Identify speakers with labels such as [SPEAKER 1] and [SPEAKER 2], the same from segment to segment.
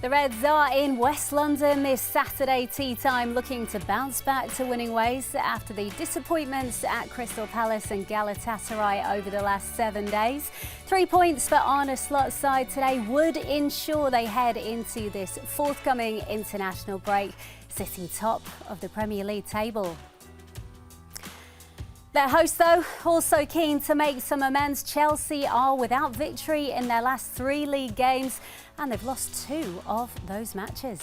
[SPEAKER 1] The Reds are in West London this Saturday tea time, looking to bounce back to winning ways after the disappointments at Crystal Palace and Galatasaray over the last 7 days. 3 points for Arne Slot's side today would ensure they head into this forthcoming international break, sitting top of the Premier League table. Their hosts, though, also keen to make some amends. Chelsea are without victory in their last 3 league games, and they've lost 2 of those matches.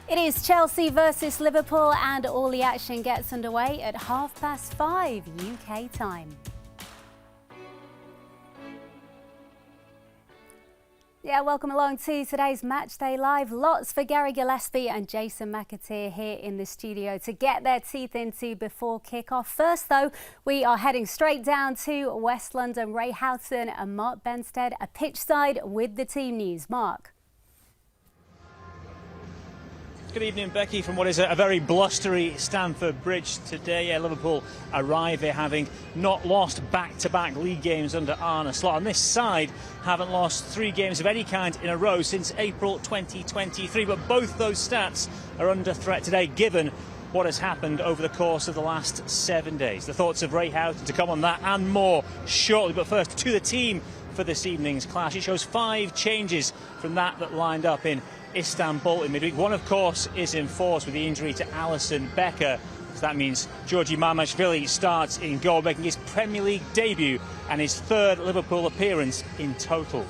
[SPEAKER 1] It is Chelsea versus Liverpool, and all the action gets underway at 5:30 UK time. Yeah, welcome along to today's Matchday Live. Lots for Gary Gillespie and Jason McAteer here in the studio to get their teeth into before kick-off. First, though, we are heading straight down to West London. Ray Houghton and Mark Benstead are pitch side with the team news. Mark.
[SPEAKER 2] Good evening, Becky, from what is a very blustery Stamford Bridge today. Liverpool arrive here having not lost back-to-back league games under Arne Slot. And this side haven't lost 3 games of any kind in a row since April 2023. But both those stats are under threat today, given what has happened over the course of the last 7 days. The thoughts of Ray Houghton to come on that and more shortly. But first, to the team for this evening's clash. It shows 5 changes from that lined up in Istanbul in midweek. One, of course, is in force with the injury to Alisson Becker. So that means Georgi Mamashvili starts in goal, making his Premier League debut and his 3rd Liverpool appearance in total.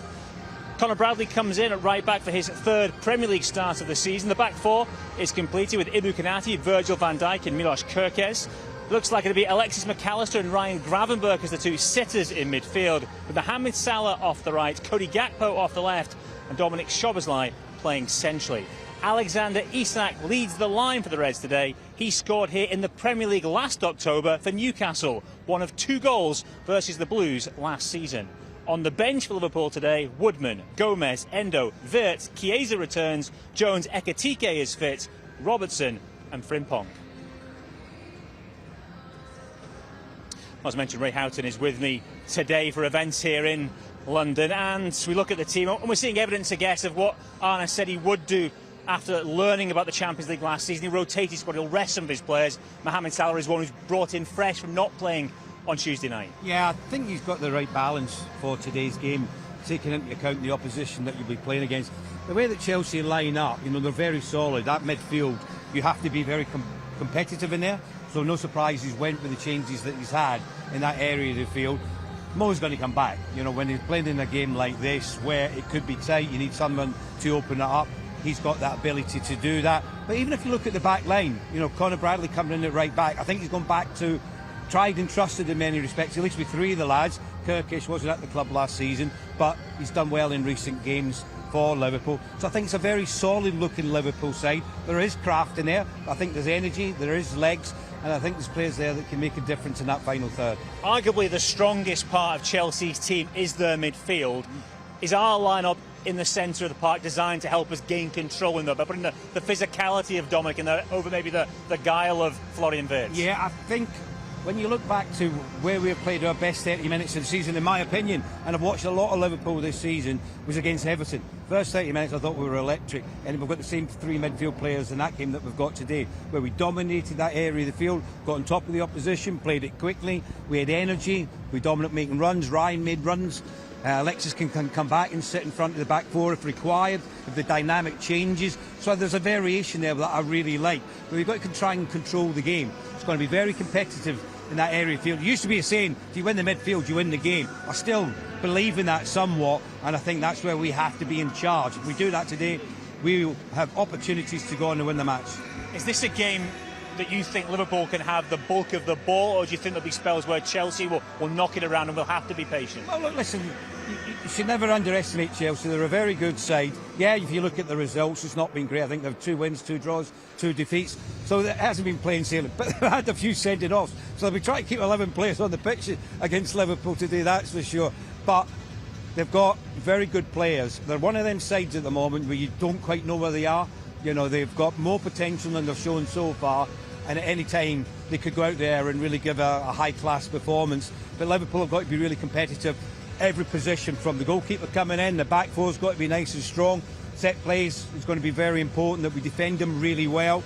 [SPEAKER 2] Conor Bradley comes in at right back for his 3rd Premier League start of the season. The back 4 is completed with Ibu Konate, Virgil van Dijk and Milos Kerkez. Looks like it'll be Alexis McAllister and Ryan Gravenberch as the 2 sitters in midfield, with Mohamed Salah off the right, Cody Gakpo off the left and Dominic Szoboszlai playing centrally. Alexander Isak leads the line for the Reds today. He scored here in the Premier League last October for Newcastle, one of 2 goals versus the Blues last season. On the bench for Liverpool today, Woodman, Gomez, Endo, Wirtz, Chiesa returns, Jones, Ekitike is fit, Robertson and Frimpong. As mentioned, Ray Houghton is with me today for events here in London, and we look at the team and we're seeing evidence, I guess, of what Arne said he would do after learning about the Champions League last season. He rotated his squad, he'll rest some of his players. Mohamed Salah is one who's brought in fresh from not playing on Tuesday night.
[SPEAKER 3] Yeah, I think he's got the right balance for today's game, taking into account the opposition that you'll be playing against. The way that Chelsea line up, they're very solid. That midfield, you have to be very competitive in there. So no surprise he's went with the changes that he's had in that area of the field. Mo's going to come back. When he's playing in a game like this where it could be tight, you need someone to open it up. He's got that ability to do that. But even if you look at the back line, Conor Bradley coming in at right back, I think he's gone back to tried and trusted in many respects, at least with 3 of the lads. Kerkez wasn't at the club last season, but he's done well in recent games for Liverpool. So I think it's a very solid looking Liverpool side. There is craft in there. I think there's energy, there is legs, and I think there's players there that can make a difference in that final third.
[SPEAKER 2] Arguably the strongest part of Chelsea's team is their midfield. Is our lineup in the centre of the park designed to help us gain control in there by putting the physicality of Dominic in there over maybe the guile of Florian Wirtz?
[SPEAKER 3] Yeah, I think when you look back to where we've played our best 30 minutes of the season, in my opinion, and I've watched a lot of Liverpool this season, was against Everton. First 30 minutes I thought we were electric, and we've got the same 3 midfield players in that game that we've got today, where we dominated that area of the field, got on top of the opposition, played it quickly, we had energy, we dominated making runs, Ryan made runs, Alexis can come back and sit in front of the back 4 if required, if the dynamic changes. So there's a variation there that I really like. But we've got to try and control the game. It's going to be very competitive in that area of field. It used to be a saying, if you win the midfield, you win the game. I still believe in that somewhat, and I think that's where we have to be in charge. If we do that today, we will have opportunities to go on and win the match.
[SPEAKER 2] Is this a game that you think Liverpool can have the bulk of the ball, or do you think there'll be spells where Chelsea will knock it around and we'll have to be patient?
[SPEAKER 3] Well, look, listen, you should never underestimate Chelsea. They're a very good side. Yeah, if you look at the results, it's not been great. I think they've 2 wins, 2 draws, 2 defeats. So it hasn't been plain sailing. But they've had a few sending offs. So they'll be trying to keep 11 players on the pitch against Liverpool today, that's for sure. But they've got very good players. They're one of them sides at the moment where you don't quite know where they are. They've got more potential than they've shown so far. And at any time they could go out there and really give a high-class performance. But Liverpool have got to be really competitive. Every position, from the goalkeeper coming in, the back 4's got to be nice and strong. Set plays is going to be very important, that we defend them really well,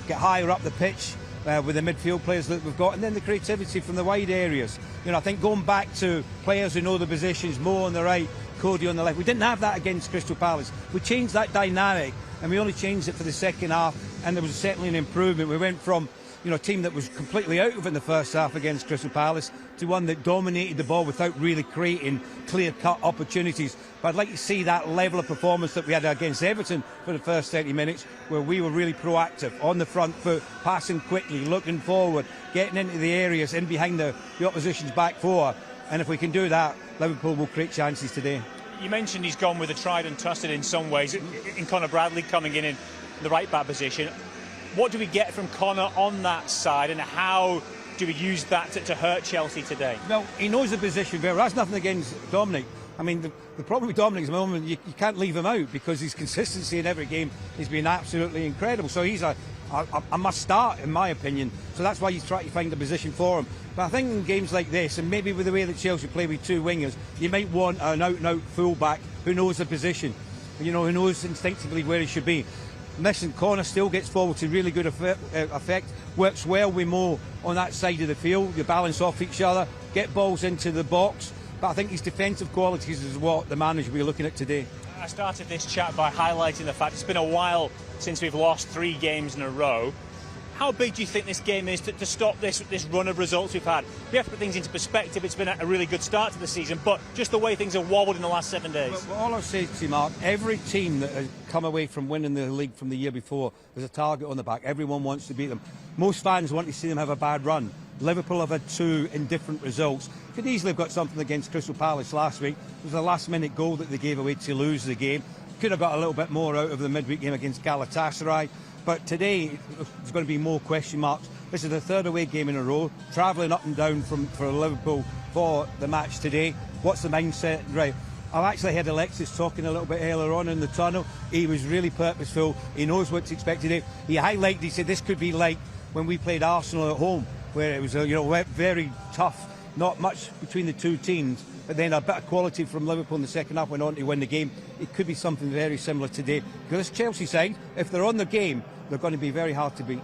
[SPEAKER 3] get higher up the pitch with the midfield players that we've got, and then the creativity from the wide areas. I think going back to players who know the positions, Mo on the right, Cody on the left. We didn't have that against Crystal Palace. We changed that dynamic, and we only changed it for the second half, and there was certainly an improvement. We went from a team that was completely out of it in the first half against Crystal Palace to one that dominated the ball without really creating clear-cut opportunities. But I'd like to see that level of performance that we had against Everton for the first 30 minutes, where we were really proactive, on the front foot, passing quickly, looking forward, getting into the areas, in behind the opposition's back 4. And if we can do that, Liverpool will create chances today.
[SPEAKER 2] You mentioned he's gone with a tried and trusted in some ways, in Conor Bradley coming in the right-back position. What do we get from Conor on that side, and how do we use that to hurt Chelsea today?
[SPEAKER 3] Well, he knows the position very well. That's nothing against Dominic, I mean, the problem with Dominic at the moment, you can't leave him out because his consistency in every game has been absolutely incredible. So he's a must start, in my opinion. So that's why you try to find a position for him. But I think in games like this, and maybe with the way that Chelsea play with two wingers, you might want an out-and-out full-back who knows the position, who knows instinctively where he should be. Listen, Connor still gets forward to really good effect, works well with Mo on that side of the field. You balance off each other, get balls into the box. But I think his defensive qualities is what the manager will be looking at today.
[SPEAKER 2] I started this chat by highlighting the fact it's been a while since we've lost 3 games in a row. How big do you think this game is to stop this run of results we've had? We have to put things into perspective. It's been a really good start to the season, but just the way things have wobbled in the last 7 days.
[SPEAKER 3] But all I'll say to you, Mark, every team that has come away from winning the league from the year before, there's a target on the back. Everyone wants to beat them. Most fans want to see them have a bad run. Liverpool have had 2 indifferent results. Could easily have got something against Crystal Palace last week. It was a last-minute goal that they gave away to lose the game. Could have got a little bit more out of the midweek game against Galatasaray. But today, there's going to be more question marks. This is the 3rd away game in a row, travelling up and down for Liverpool for the match today. What's the mindset? Right. I've actually heard Alexis talking a little bit earlier on in the tunnel. He was really purposeful. He knows what's expected of him. He said this could be like when we played Arsenal at home, where it was very tough, not much between the two teams, but then a bit of quality from Liverpool in the second half went on to win the game. It could be something very similar today. Because this Chelsea side, if they're on the game, they're going to be very hard to beat.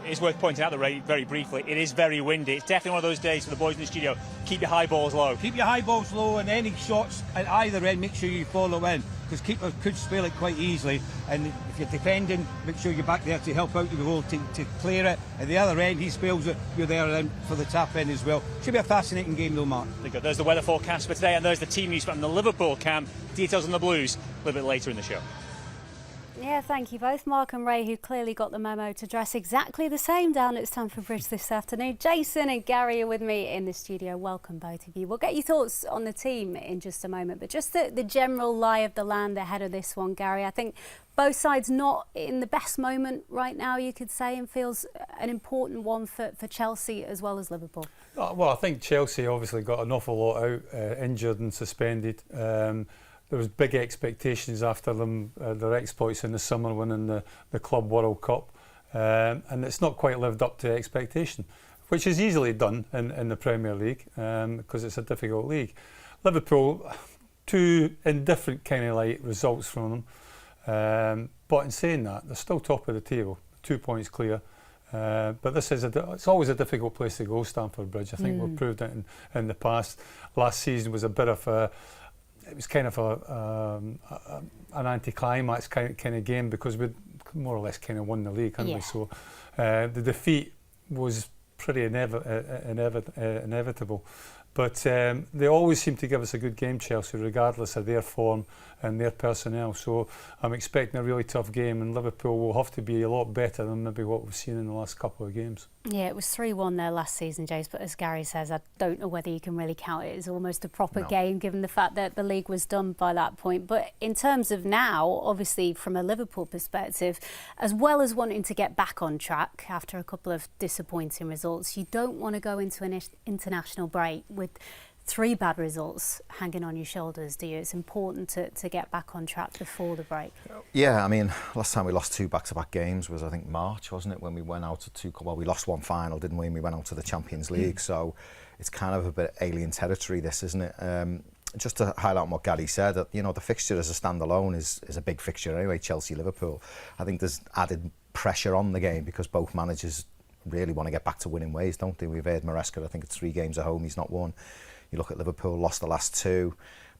[SPEAKER 2] It's worth pointing out, very briefly, it is very windy. It's definitely one of those days for the boys in the studio. Keep your high balls low.
[SPEAKER 3] Keep your high balls low, and any shots at either end, make sure you follow in, because keepers could spill it quite easily. And if you're defending, make sure you're back there to help out the goal, to clear it. At the other end, he spills it, you're there then for the tap in as well. Should be a fascinating game though, Mark.
[SPEAKER 2] There's the weather forecast for today, and there's the team news from the Liverpool camp. Details on the Blues a little bit later in the show.
[SPEAKER 1] Yeah, thank you both, Mark and Ray, who clearly got the memo to dress exactly the same down at Stamford Bridge this afternoon. Jason and Gary are with me in the studio. Welcome, both of you. We'll get your thoughts on the team in just a moment, but just the general lie of the land ahead of this one, Gary. I think both sides not in the best moment right now, you could say, and feels an important one for Chelsea as well as Liverpool.
[SPEAKER 4] Well, I think Chelsea obviously got an awful lot out, injured and suspended. There was big expectations after them, their exploits in the summer, winning the Club World Cup, and it's not quite lived up to expectation, which is easily done in the Premier League because it's a difficult league. Liverpool, 2 indifferent kind of like results from them, but in saying that, they're still top of the table, 2 points clear. But this is it's always a difficult place to go, Stamford Bridge. I think we've proved it in the past. Last season was a bit of a it was kind of an anticlimax kind of game because we'd more or less kind of won the league, hadn't we? So the defeat was pretty inevitable. But they always seem to give us a good game, Chelsea, regardless of their form and their personnel. So I'm expecting a really tough game, and Liverpool will have to be a lot better than maybe what we've seen in the last couple of games.
[SPEAKER 1] Yeah, it was 3-1 there last season, James, but as Gary says, I don't know whether you can really count it as almost a proper game, given the fact that the league was done by that point. But in terms of now, obviously from a Liverpool perspective, as well as wanting to get back on track after a couple of disappointing results, you don't want to go into an international break with 3 bad results hanging on your shoulders, do you? It's important to get back on track before the break.
[SPEAKER 5] Yeah, I mean, last time we lost 2 back-to-back games was, I think, March, wasn't it, when we went out to we lost 1 final, didn't we, and we went out to the Champions League, so it's kind of a bit alien territory, this, isn't it? Just to highlight on what Gary said, the fixture as a standalone is a big fixture anyway, Chelsea-Liverpool. I think there's added pressure on the game because both managers really want to get back to winning ways, don't they? We've heard Maresca, I think it's 3 games at home, he's not won. You look at Liverpool, lost the last 2.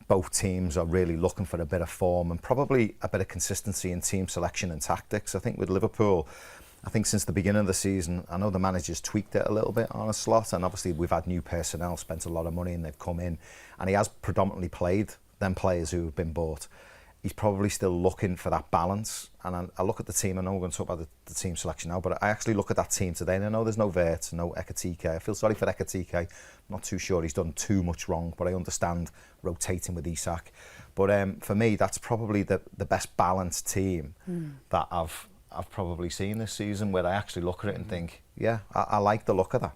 [SPEAKER 5] Both teams are really looking for a bit of form and probably a bit of consistency in team selection and tactics. I think with Liverpool, I think since the beginning of the season, I know the manager's tweaked it a little bit, Arne Slot, and obviously we've had new personnel, spent a lot of money and they've come in, and he has predominantly played them players who have been bought. He's probably still looking for that balance, and I look at the team. I know we're going to talk about the team selection now, but I actually look at that team today, and I know there's no Vert, no Ekatike. I feel sorry for Ekatike. Not too sure he's done too much wrong, but I understand rotating with Isak. But for me, that's probably the best balanced team that I've probably seen this season, where I actually look at it and think, yeah, I like the look of that.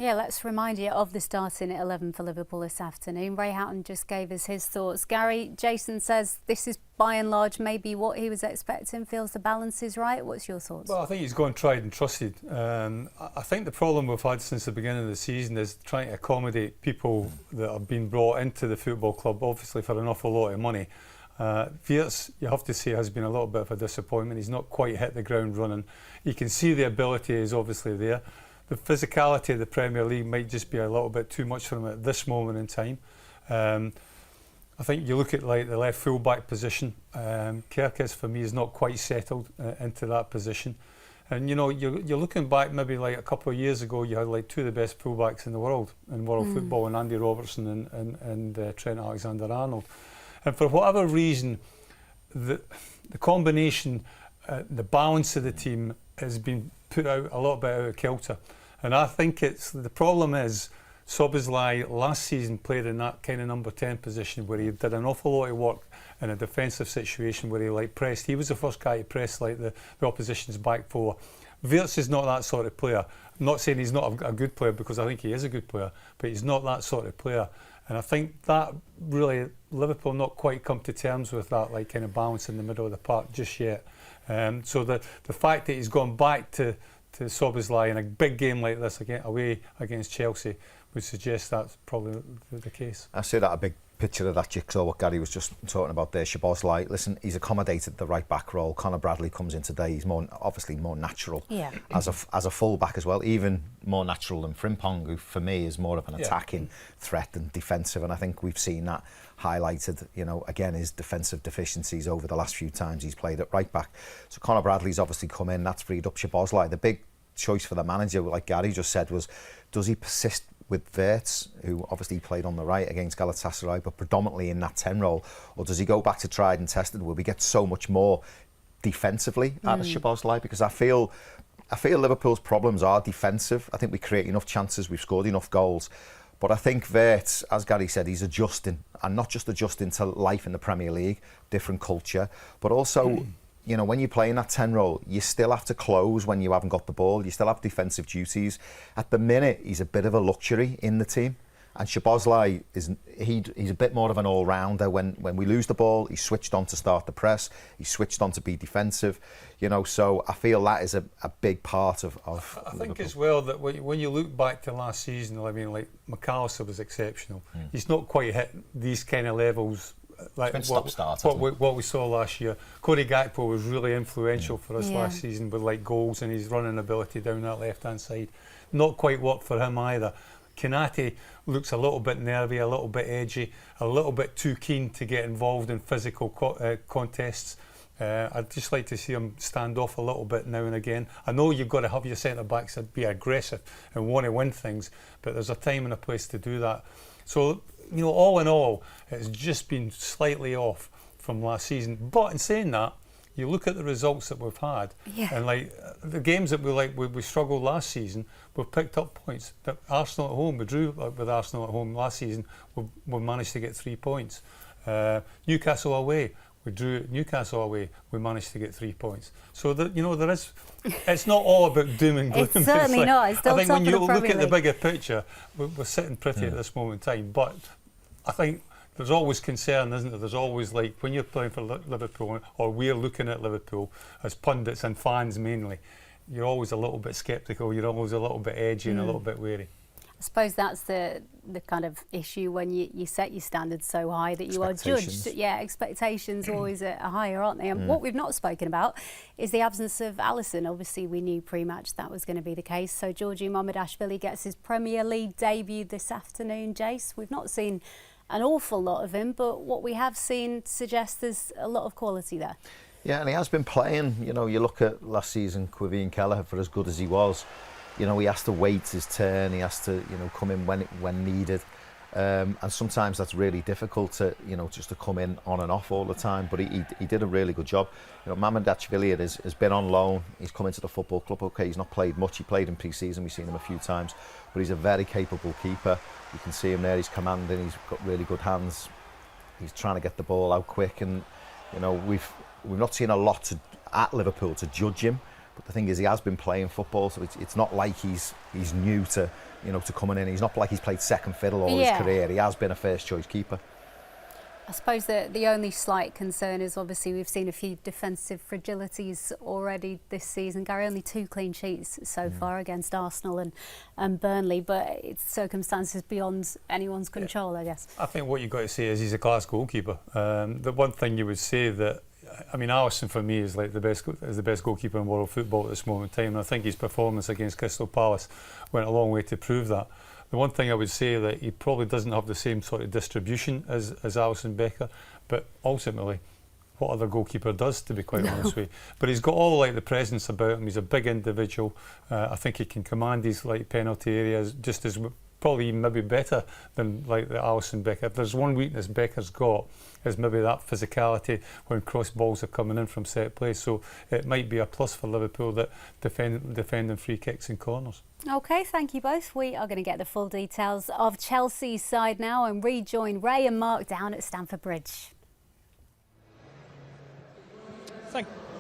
[SPEAKER 1] Yeah, let's remind you of the starting 11 for Liverpool this afternoon. Ray Houghton just gave us his thoughts. Gary, Jason says this is by and large maybe what he was expecting, feels the balance is right. What's your thoughts?
[SPEAKER 4] Well, I think he's gone tried and trusted. I think the problem we've had since the beginning of the season is trying to accommodate people that have been brought into the football club, obviously for an awful lot of money. Wirtz, you have to say, has been a little bit of a disappointment. He's not quite hit the ground running. You can see the ability is obviously there. The physicality of the Premier League might just be a little bit too much for him at this moment in time. I think you look at like the left full-back position. Kerkez for me is not quite settled into that position. And you know, you're looking back maybe like a couple of years ago, you had like two of the best full-backs in the world in world football, and Andy Robertson and Trent Alexander-Arnold. And for whatever reason, the combination, the balance of the team has been put out a little bit out of kilter. And I think the problem is Szoboszlai last season played in that kind of number 10 position where he did an awful lot of work in a defensive situation where he like pressed. He was the first guy to press like the opposition's back four. Wirtz is not that sort of player. I'm not saying he's not a good player, because I think he is a good player, but he's not that sort of player. And I think that really Liverpool not quite come to terms with that like kind of balance in the middle of the park just yet. So the fact that he's gone back to Szoboszlai in a big game like this away against Chelsea would suggest that's probably the case.
[SPEAKER 5] I see that a big picture of that jigsaw, what Gary was just talking about there. Szoboszlai, listen, he's accommodated the right back role. Conor Bradley comes in today. He's obviously more natural as a full back as well, even more natural than Frimpong, who for me is more of an attacking threat than defensive. And I think we've seen that highlighted, you know, again, his defensive deficiencies over the last few times he's played at right back. So Conor Bradley's obviously come in, that's freed up Szoboszlai. The big choice for the manager, like Gary just said, was does he persist with Wirtz, who obviously played on the right against Galatasaray, but predominantly in that 10 role, or does he go back to tried and tested where we get so much more defensively out of Szoboszlai? Because I feel Liverpool's problems are defensive. I think we create enough chances, we've scored enough goals. But I think Wirtz, as Gary said, he's adjusting, and not just adjusting to life in the Premier League, different culture, but also, you know, when you play in that 10 role, you still have to close when you haven't got the ball. You still have defensive duties. At the minute, he's a bit of a luxury in the team. And Szoboszlai, he's a bit more of an all-rounder. When we lose the ball, he's switched on to start the press. He's switched on to be defensive. You know, so I feel that is a big part of
[SPEAKER 4] I think
[SPEAKER 5] Liverpool.
[SPEAKER 4] as well that when you look back to last season, I mean, like McAllister was exceptional. He's not quite hit these kind of levels like what we saw last year. Cody Gakpo was really influential for us last season with like goals and his running ability down that left-hand side. Not quite worked for him either. Konate looks a little bit nervy, a little bit edgy, a little bit too keen to get involved in physical contests. I'd just like to see him stand off a little bit now and again. I know you've got to have your centre-backs that be aggressive and want to win things, but there's a time and a place to do that. So, you know, all in all, it's just been slightly off from last season. But in saying that, you look at the results that we've had, and like the games that we struggled last season, we've picked up points. That Arsenal at home, we drew with Arsenal at home last season, we managed to get 3 points. Newcastle away, we drew at Newcastle away, we managed to get 3 points. So that, you know, there is, it's not all about doom and gloom.
[SPEAKER 1] It's certainly
[SPEAKER 4] like,
[SPEAKER 1] not. It's still
[SPEAKER 4] I think
[SPEAKER 1] top
[SPEAKER 4] when you
[SPEAKER 1] of the
[SPEAKER 4] look
[SPEAKER 1] Premier
[SPEAKER 4] at the
[SPEAKER 1] League.
[SPEAKER 4] bigger picture, we're sitting pretty at this moment in time. But I think there's always concern, isn't there? There's always, like, when you're playing for Liverpool, or we're looking at Liverpool as pundits and fans mainly, you're always a little bit sceptical, you're always a little bit edgy and a little bit wary.
[SPEAKER 1] I suppose that's the kind of issue when you set your standards so high that you are judged. Yeah, expectations always are higher, aren't they? And what we've not spoken about is the absence of Alisson. Obviously, we knew pre-match that was going to be the case. So Georgi Mamardashvili gets his Premier League debut this afternoon, Jace. We've not seen an awful lot of him, but what we have seen suggests there's a lot of quality there.
[SPEAKER 5] Yeah, and he has been playing. You know, you look at last season, Quivine Kelleher, for as good as he was, you know, he has to wait his turn, he has to, you know, come in when needed. And sometimes that's really difficult to, you know, just to come in on and off all the time. But he did a really good job. You know, Mamardashvili has been on loan. He's come into the football club. Okay, he's not played much. He played in pre-season. We've seen him a few times. But he's a very capable keeper. You can see him there. He's commanding. He's got really good hands. He's trying to get the ball out quick. And, you know, we've not seen a lot at Liverpool to judge him. But the thing is, he has been playing football, so it's not like he's new to, you know, to coming in. He's not like he's played second fiddle all his career. He has been a first choice keeper.
[SPEAKER 1] I suppose that the only slight concern is obviously we've seen a few defensive fragilities already this season. Gary, only 2 clean sheets so far against Arsenal and Burnley, but it's circumstances beyond anyone's control, I guess.
[SPEAKER 4] I think what you've got to say is he's a class goalkeeper. The one thing you would say that, I mean, Alisson for me is like the best goalkeeper in world football at this moment in time, and I think his performance against Crystal Palace went a long way to prove that. The one thing I would say that he probably doesn't have the same sort of distribution as Alisson Becker, but ultimately, what other goalkeeper does, to be quite honest with you. But he's got all the presence about him. He's a big individual. I think he can command these penalty areas just as probably maybe better than the Alisson Becker. If there's one weakness Becker's got, is maybe that physicality when cross balls are coming in from set play. So it might be a plus for Liverpool that defending free kicks and corners.
[SPEAKER 1] OK, thank you both. We are going to get the full details of Chelsea's side now and rejoin Ray and Mark down at Stamford Bridge.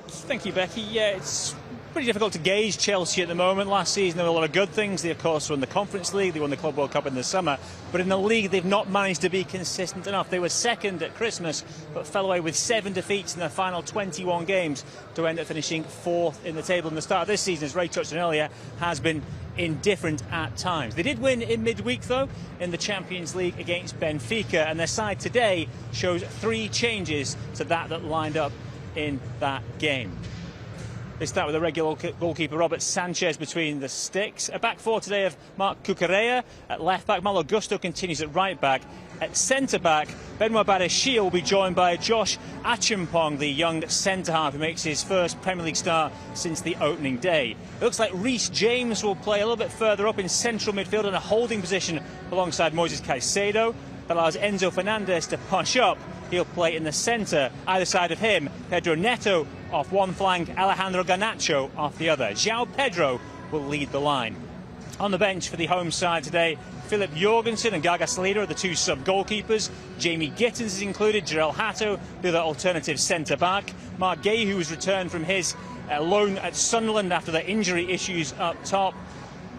[SPEAKER 2] Thank you, Becky. Yeah, it's pretty difficult to gauge Chelsea at the moment. Last season there were a lot of good things. They of course won the Conference League, they won the Club World Cup in the summer, but in the league they've not managed to be consistent enough. They were second at Christmas but fell away with 7 defeats in their final 21 games to end up finishing 4th in the table. And the start of this season, as Ray touched on earlier, has been indifferent at times. They did win in midweek though in the Champions League against Benfica, and their side today shows 3 changes to that lined up in that game. They start with a regular goalkeeper Robert Sanchez between the sticks. A back 4 today of Marc Cucurella at left back. Malo Gusto continues at right back. At centre back, Benoit Badiashile will be joined by Josh Achimpong, the young centre half who makes his first Premier League start since the opening day. It looks like Reece James will play a little bit further up in central midfield in a holding position alongside Moises Caicedo. That allows Enzo Fernandez to push up. He'll play in the centre. Either side of him, Pedro Neto off one flank, Alejandro Garnacho off the other. João Pedro will lead the line. On the bench for the home side today, Philip Jorgensen and Gaga Sleder are the 2 sub-goalkeepers. Jamie Gittins is included, Jarell Hato, the other alternative centre-back. Mark Gay, who has returned from his loan at Sunderland after the injury issues up top.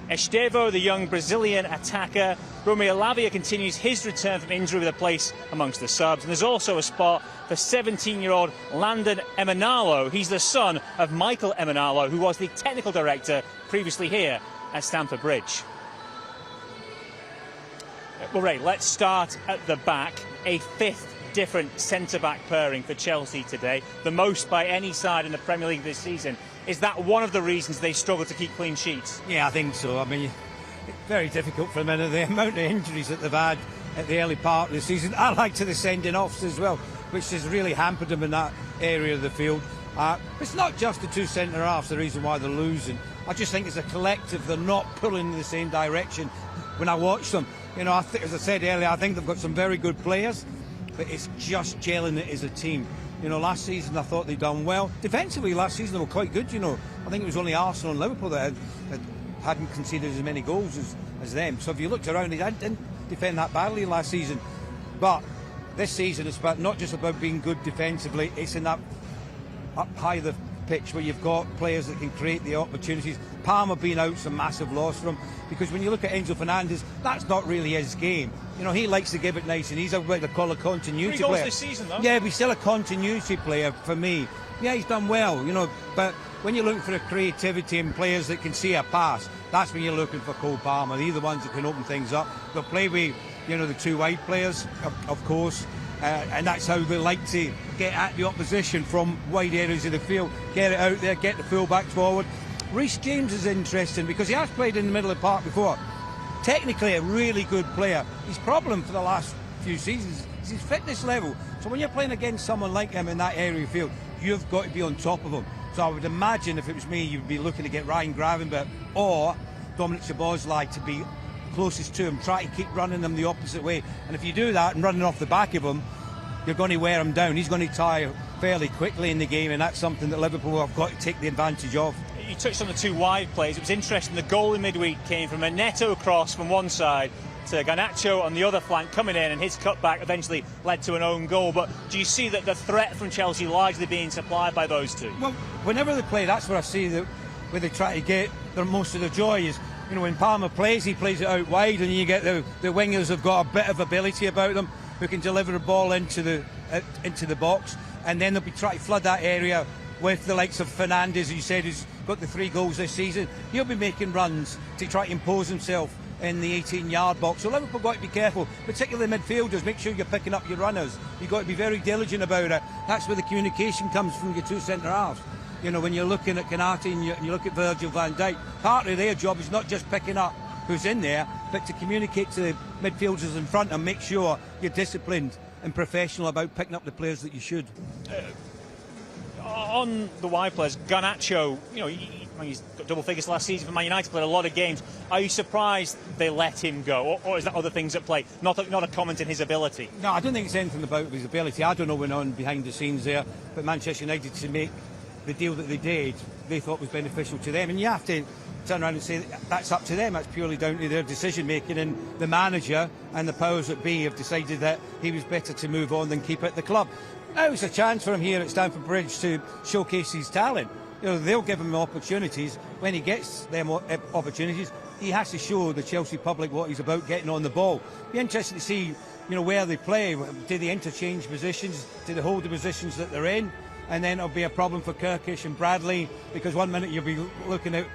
[SPEAKER 2] Estevo, the young Brazilian attacker. Romeo Lavia continues his return from injury with a place amongst the subs. And there's also a spot for 17-year-old Landon Emenalo. He's the son of Michael Emenalo, who was the technical director previously here at Stamford Bridge. Well, Ray, let's start at the back. A 5th different centre-back pairing for Chelsea today, the most by any side in the Premier League this season. Is that one of the reasons they struggle to keep clean sheets?
[SPEAKER 3] Yeah, I think so. I mean, it's very difficult for them, and the amount of injuries that they've had at the early part of the season. I like to the sending-offs as well, which has really hampered them in that area of the field. It's not just the 2 centre-halves the reason why they're losing. I just think as a collective they're not pulling in the same direction when I watch them. You know, as I said earlier, I think they've got some very good players, but it's just gelling it as a team. You know, last season I thought they'd done well. Defensively, last season they were quite good, you know. I think it was only Arsenal and Liverpool that hadn't conceded as many goals as them. So if you looked around, they didn't defend that badly last season. But this season it's not just about being good defensively, it's in that up high the pitch where you've got players that can create the opportunities. Palmer being out's a massive loss for him, because when you look at Enzo Fernandez, that's not really his game. You know, he likes to give it nice, and he's what they call a continuity
[SPEAKER 2] 3 goals
[SPEAKER 3] player.
[SPEAKER 2] this season, though.
[SPEAKER 3] Yeah, but he's still a continuity player for me. Yeah, he's done well, you know, but when you're looking for a creativity and players that can see a pass, that's when you're looking for Cole Palmer. They're the ones that can open things up. They'll play with, you know, the 2 wide players, of course. And that's how they like to get at the opposition from wide areas of the field, get it out there, get the full-backs forward. Reece James is interesting because he has played in the middle of the park before. Technically a really good player. His problem for the last few seasons is his fitness level. So when you're playing against someone like him in that area of the field, you've got to be on top of him. So I would imagine if it was me, you'd be looking to get Ryan Gravenberch or Dominic Szoboszlai to be closest to him, try to keep running them the opposite way. And if you do that and running off the back of him, you're going to wear him down. He's going to tire fairly quickly in the game, and that's something that Liverpool have got to take the advantage of.
[SPEAKER 2] You touched on the 2 wide plays. It was interesting, the goal in midweek came from a Neto cross from one side to Garnacho on the other flank coming in, and his cutback eventually led to an own goal. But do you see that the threat from Chelsea largely being supplied by those 2?
[SPEAKER 3] Well, whenever they play, that's where I see that where they try to get most of the joy is, you know, when Palmer plays, he plays it out wide, and you get the wingers have got a bit of ability about them who can deliver the ball into the box, and then they'll be trying to flood that area with the likes of Fernandes, as you said, who's got the 3 goals this season. He'll be making runs to try to impose himself in the 18-yard box. So Liverpool got to be careful, particularly midfielders. Make sure you're picking up your runners. You've got to be very diligent about it. That's where the communication comes from your 2 centre-halves. You know, when you're looking at Canati and you look at Virgil van Dijk, part of their job is not just picking up who's in there, but to communicate to the midfielders in front and make sure you're disciplined and professional about picking up the players that you should.
[SPEAKER 2] On the wide players, Garnacho, you know, he's got double figures last season for Man United, played a lot of games. Are you surprised they let him go, or is that other things at play? Not a comment in his ability.
[SPEAKER 3] No, I don't think it's anything about his ability. I don't know what went on behind the scenes there, but Manchester United, to make the deal that they did, they thought was beneficial to them, and you have to turn around and say that's up to them. That's purely down to their decision making, and the manager and the powers that be have decided that he was better to move on than keep at the club. Now it's a chance for him here at Stamford Bridge to showcase his talent. You know, they'll give him opportunities. When he gets them opportunities, he has to show the Chelsea public what he's about, getting on the ball. Be interested to see, you know, where they play. Do they interchange positions? Do they hold the positions that they're in? And then it'll be a problem for Kirkish and Bradley, because one minute you'll be looking at,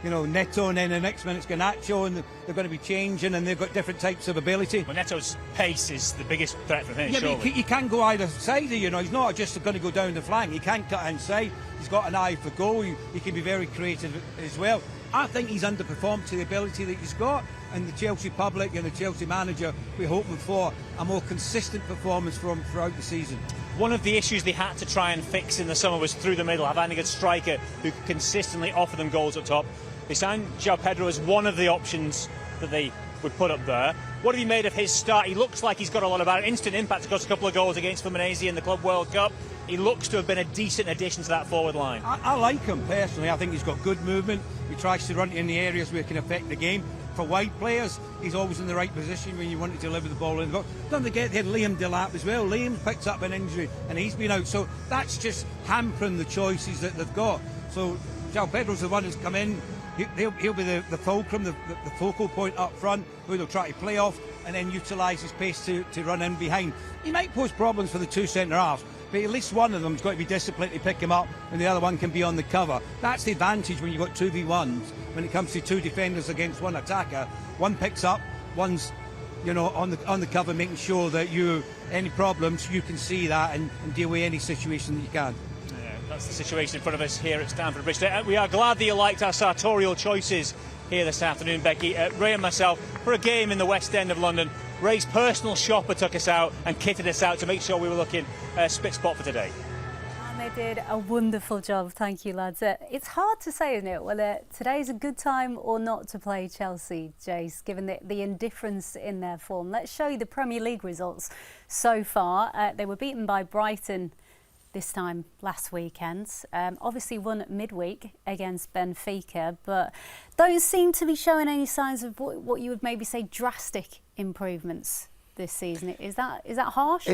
[SPEAKER 3] you know, Neto, and then the next minute's Garnacho, and they're going to be changing, and they've got different types of ability.
[SPEAKER 2] Well, Neto's pace is the biggest threat for him,
[SPEAKER 3] yeah,
[SPEAKER 2] surely.
[SPEAKER 3] But he can go either side, you know. He's not just going to go down the flank. He can cut inside. He's got an eye for goal. He can be very creative as well. I think he's underperformed to the ability that he's got, and the Chelsea public and the Chelsea manager, we're hoping for a more consistent performance from throughout the season.
[SPEAKER 2] One of the issues they had to try and fix in the summer was through the middle, having a good striker who could consistently offer them goals up top. They signed João Pedro as one of the options that they would put up there. What have you made of his start? He looks like he's got a lot about instant impact. He got a couple of goals against Fluminense in the Club World Cup. He looks to have been a decent addition to that forward line.
[SPEAKER 3] I like him personally. I think he's got good movement. He tries to run in the areas where he can affect the game. For wide players, he's always in the right position when you want to deliver the ball in the box. Don't forget they had Liam Delap as well. Liam picked up an injury and he's been out, so that's just hampering the choices that they've got. So João Pedro's the one who's come in. He'll be the fulcrum, the focal point up front, who they'll try to play off and then utilise his pace to run in behind. He might pose problems for the 2 centre-halves, but at least one of them's got to be disciplined to pick him up, and the other one can be on the cover. That's the advantage when you've got 2v1s. When it comes to 2 defenders against 1 attacker, one picks up, one's, you know, on the cover, making sure that any problems you can see that and deal with any situation that you can.
[SPEAKER 2] That's the situation in front of us here at Stamford Bridge. We are glad that you liked our sartorial choices here this afternoon, Becky. Ray and myself, for a game in the West End of London, Ray's personal shopper took us out and kitted us out to make sure we were looking spit spot for today.
[SPEAKER 1] And they did a wonderful job, thank you, lads. It's hard to say, isn't it, whether today's a good time or not to play Chelsea, Jace, given the indifference in their form. Let's show you the Premier League results so far. They were beaten by Brighton this time last weekend. Obviously won midweek against Benfica, but don't seem to be showing any signs of what you would maybe say drastic improvements this season. Is that harsh?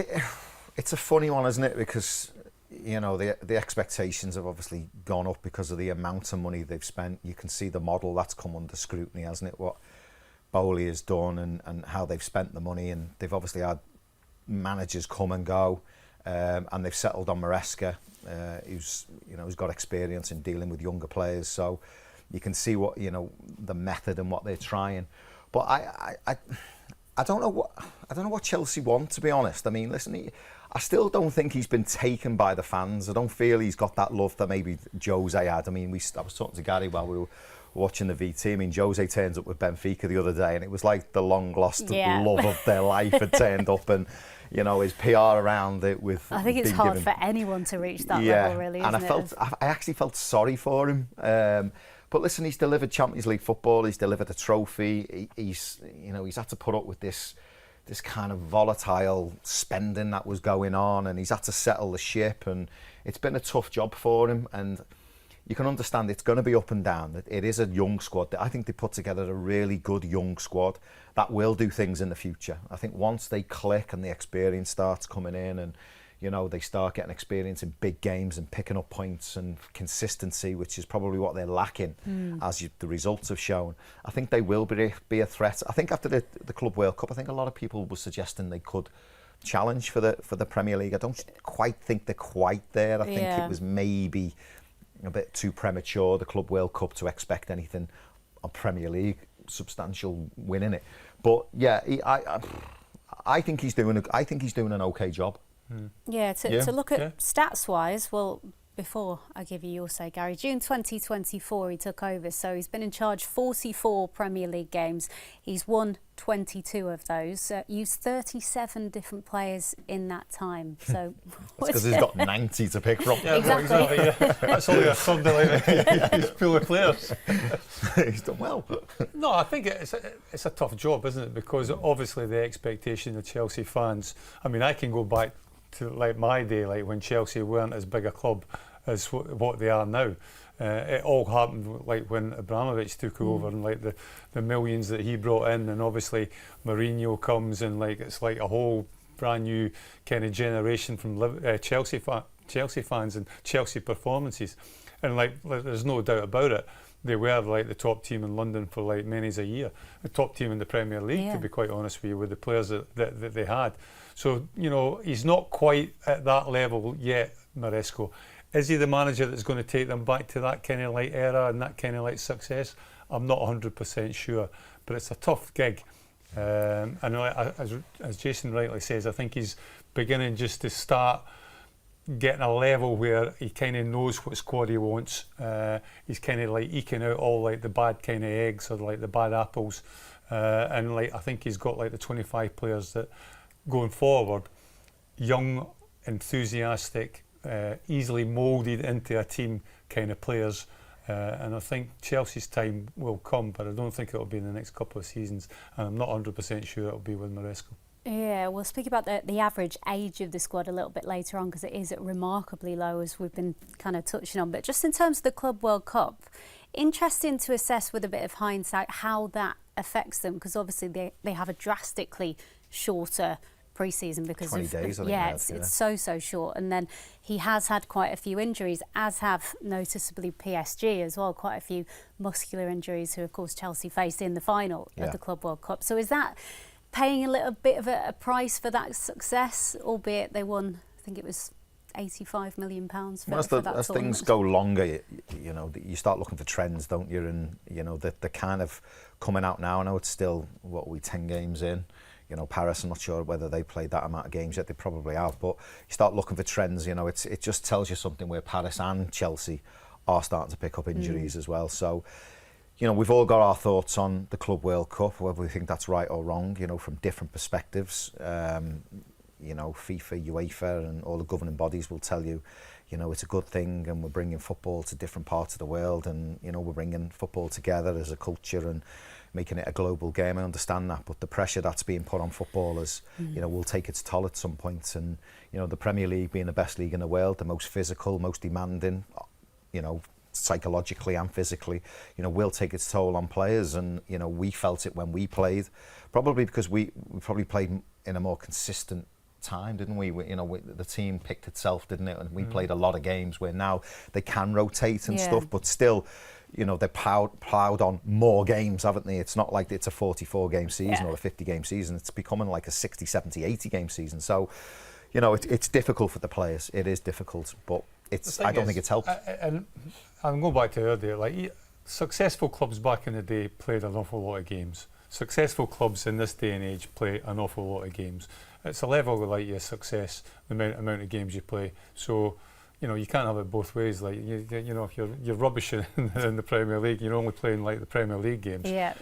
[SPEAKER 5] It's a funny one, isn't it? Because, you know, the expectations have obviously gone up because of the amount of money they've spent. You can see the model that's come under scrutiny, hasn't it? What Bowley has done and how they've spent the money, and they've obviously had managers come and go. And they've settled on Maresca, who's got experience in dealing with younger players. So you can see what, you know, the method and what they're trying. But I don't know what Chelsea want, to be honest. I mean, listen, I still don't think he's been taken by the fans. I don't feel he's got that love that maybe Jose had. I mean, I was talking to Gary while we were watching the VT. I mean, Jose turns up with Benfica the other day, and it was like the long lost love of their life had turned up, and you know, his PR around it with.
[SPEAKER 1] I think it's hard for anyone to reach that level, really. Isn't
[SPEAKER 5] I actually felt sorry for him. But listen, he's delivered Champions League football. He's delivered a trophy. He's had to put up with this kind of volatile spending that was going on, and he's had to settle the ship, and it's been a tough job for him. And you can understand it's going to be up and down. It is a young squad. I think they put together a really good young squad that will do things in the future. I think once they click and the experience starts coming in, and you know, they start getting experience in big games and picking up points and consistency, which is probably what they're lacking, the results have shown. I think they will be a threat. I think after the Club World Cup, I think a lot of people were suggesting they could challenge for the Premier League. I don't quite think they're quite there. I think it was maybe a bit too premature, the Club World Cup, to expect anything on Premier League substantial win in it. But yeah, I think he's doing an okay job.
[SPEAKER 1] Yeah, to look at stats wise, well, before I give you your say, Gary, June 2024 he took over, so he's been in charge 44 Premier League games. He's won 22 of those, used 37 different players in that time. So
[SPEAKER 5] because he's got 90 to pick from.
[SPEAKER 4] Yeah, exactly. Yeah. That's only a Sunday, like he's full of players.
[SPEAKER 5] He's done well.
[SPEAKER 4] No, I think it's a tough job, isn't it? Because obviously the expectation of Chelsea fans. I mean, I can go back to like my day, like when Chelsea weren't as big a club as what they are now. It all happened like when Abramovich took over, and like the millions that he brought in, and obviously Mourinho comes, and like it's like a whole brand new kind of generation from Chelsea fans and Chelsea performances, and like there's no doubt about it. They were like the top team in London for like many a year, the top team in the Premier League, to be quite honest with you, with the players that they had. So, you know, he's not quite at that level yet, Maresco. Is he the manager that's going to take them back to that kind of like era and that kind of like success? I'm not 100% sure, but it's a tough gig. And as Jason rightly says, I think he's beginning just to start getting a level where he kind of knows what squad he wants. He's kind of like eking out all like the bad kind of eggs or like the bad apples, and like I think he's got like the 25 players that going forward, young, enthusiastic, easily moulded into a team kind of players. And I think Chelsea's time will come, but I don't think it'll be in the next couple of seasons, and I'm not 100% sure it'll be with Maresco.
[SPEAKER 1] Yeah, we'll speak about the average age of the squad a little bit later on, because it is remarkably low, as we've been kind of touching on. But just in terms of the Club World Cup, interesting to assess with a bit of hindsight how that affects them, because obviously they have a drastically shorter pre-season because
[SPEAKER 5] 20
[SPEAKER 1] of
[SPEAKER 5] days, I think
[SPEAKER 1] it's so short, and then he has had quite a few injuries, as have noticeably PSG as well, quite a few muscular injuries, who of course Chelsea faced in the final of the Club World Cup. So is that paying a little bit of a price for that success, albeit they won, I think it was £85 million for that tournament?
[SPEAKER 5] As things go longer, you know, you start looking for trends, don't you? And you know, they're kind of coming out now. I know it's still 10 games in. You know, Paris, I'm not sure whether they played that amount of games yet. They probably have, but you start looking for trends. You know, it just tells you something where Paris and Chelsea are starting to pick up injuries as well. So, you know, we've all got our thoughts on the Club World Cup, whether we think that's right or wrong. You know, from different perspectives. You know, FIFA, UEFA, and all the governing bodies will tell you, you know, it's a good thing, and we're bringing football to different parts of the world, and you know, we're bringing football together as a culture and making it a global game. I understand that, but the pressure that's being put on footballers, you know, will take its toll at some point. And you know, the Premier League being the best league in the world, the most physical, most demanding, you know, psychologically and physically, you know, will take its toll on players. And you know, we felt it when we played, probably because we probably played in a more consistent time, didn't we? You know, the team picked itself, didn't it? And we played a lot of games where now they can rotate and stuff, but still, you know, they've ploughed on more games, haven't they? It's not like it's a 44 game season or a 50 game season. It's becoming like a 60, 70, 80 game season. So, you know, it's difficult for the players. It is difficult, but I don't think it's helped.
[SPEAKER 4] And I'm going back to earlier, like successful clubs back in the day played an awful lot of games. Successful clubs in this day and age play an awful lot of games. It's a level of like your success, the amount of games you play. So, you know, you can't have it both ways. Like you know, if you're rubbish in the Premier League, you're only playing like the Premier League games. Yeah.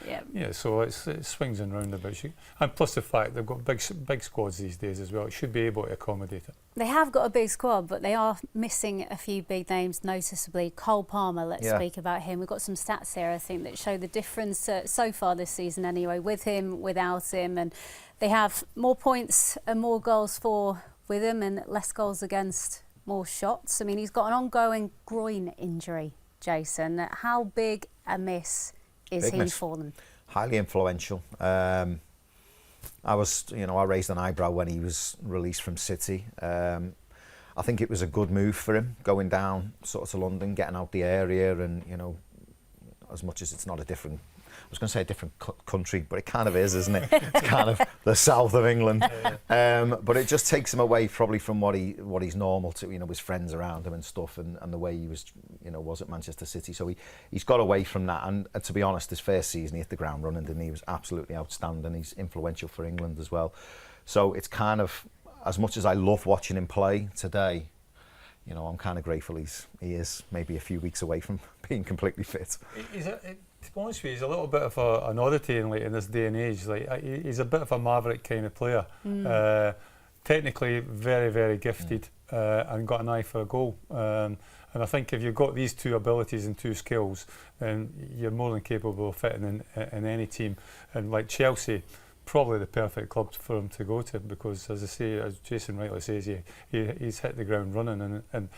[SPEAKER 4] So it swings and roundabouts. And plus the fact they've got big squads these days as well. It should be able to accommodate it.
[SPEAKER 1] They have got a big squad, but they are missing a few big names, noticeably. Cole Palmer, let's speak about him. We've got some stats here, I think, that show the difference so far this season anyway, with him, without him. And they have more points and more goals for with him and less goals against, more shots. I mean, he's got an ongoing groin injury, Jason. How big a miss is he for them?
[SPEAKER 5] Highly influential. I raised an eyebrow when he was released from City. I think it was a good move for him, going down sort of to London, getting out the area, and, you know, as much as it's not a different, I was going to say a different country, but it kind of is, isn't it? It's kind of the south of England. But it just takes him away probably from what he's normal to, you know, his friends around him and stuff, and the way he was, you know, was at Manchester City. So he's got away from that. And to be honest, his first season, he hit the ground running, and he was absolutely outstanding. He's influential for England as well. So it's kind of, as much as I love watching him play today, you know, I'm kind of grateful he is maybe a few weeks away from being completely fit.
[SPEAKER 4] To be honest with you, he's a little bit of an oddity in this day and age. Like, he's a bit of a maverick kind of player. Technically very, very gifted, and got an eye for a goal. And I think if you've got these two abilities and two skills, then you're more than capable of fitting in any team. And like Chelsea, probably the perfect club for him to go to, because, as I say, as Jason rightly says, he's hit the ground running, and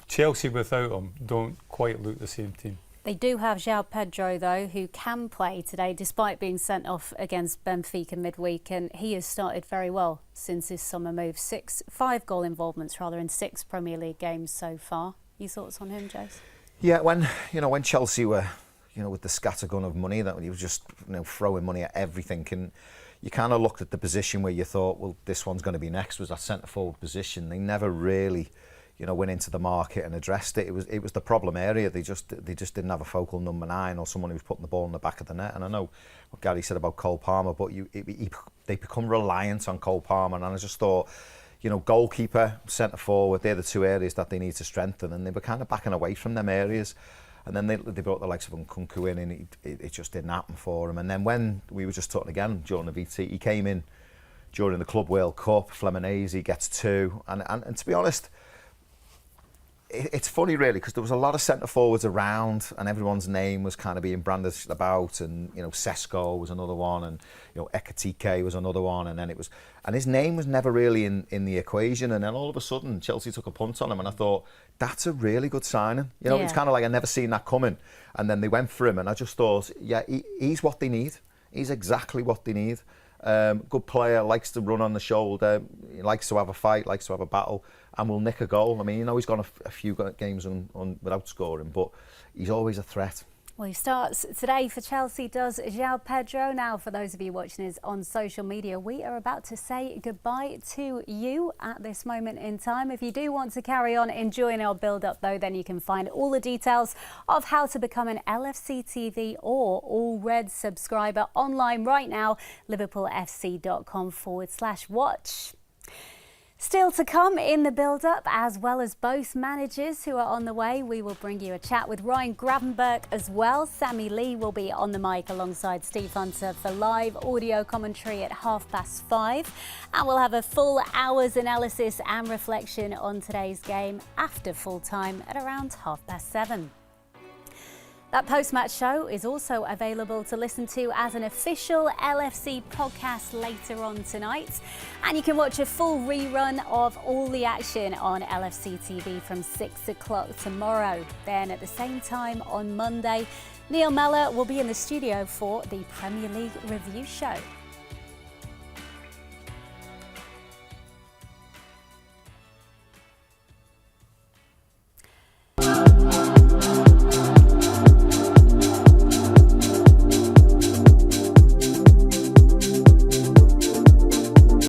[SPEAKER 4] Chelsea without him don't quite look the same team.
[SPEAKER 1] They do have João Pedro, though, who can play today despite being sent off against Benfica midweek, and he has started very well since his summer move. 5 goal involvements rather in 6 Premier League games so far. Your thoughts on him, Jace?
[SPEAKER 5] Yeah, when Chelsea were, you know, with the scattergun of money, that he was just, you know, throwing money at everything, and you kind of looked at the position where you thought, well, this one's going to be next, was that centre forward position. They never really, you know, went into the market and addressed it. It was the problem area. They just didn't have a focal number 9 or someone who was putting the ball in the back of the net. And I know what Gary said about Cole Palmer, but they become reliant on Cole Palmer. And I just thought, you know, goalkeeper, centre forward, they're the 2 areas that they need to strengthen, and they were kind of backing away from them areas. And then they brought the likes of Nkunku in, and it just didn't happen for him. And then when we were just talking again during the VT, he came in during the Club World Cup, Fluminense, he gets 2. And to be honest, it's funny really, because there was a lot of centre forwards around, and everyone's name was kind of being branded about, and, you know, Sesko was another one, and, you know, Ekitike was another one, and then and his name was never really in the equation. And then all of a sudden Chelsea took a punt on him, and I thought, that's a really good signing. You know, It's kind of like I never seen that coming, and then they went for him, and I just thought, yeah, he's what they need. He's exactly what they need. Good player, likes to run on the shoulder, he likes to have a fight, likes to have a battle, and will nick a goal. I mean, you know, he's gone a few games without scoring, but he's always a threat.
[SPEAKER 1] Well, he starts today for Chelsea, does João Pedro. Now, for those of you watching us on social media, we are about to say goodbye to you at this moment in time. If you do want to carry on enjoying our build-up, though, then you can find all the details of how to become an LFC TV or All Red subscriber online right now, liverpoolfc.com/watch. Still to come in the build-up, as well as both managers who are on the way. We will bring you a chat with Ryan Gravenberch as well. Sammy Lee will be on the mic alongside Steve Hunter for live audio commentary at 5:30. And we'll have a full hour's analysis and reflection on today's game after full-time at around 7:30. That post-match show is also available to listen to as an official LFC podcast later on tonight. And you can watch a full rerun of all the action on LFC TV from 6 o'clock tomorrow. Then at the same time on Monday, Neil Mellor will be in the studio for the Premier League review show.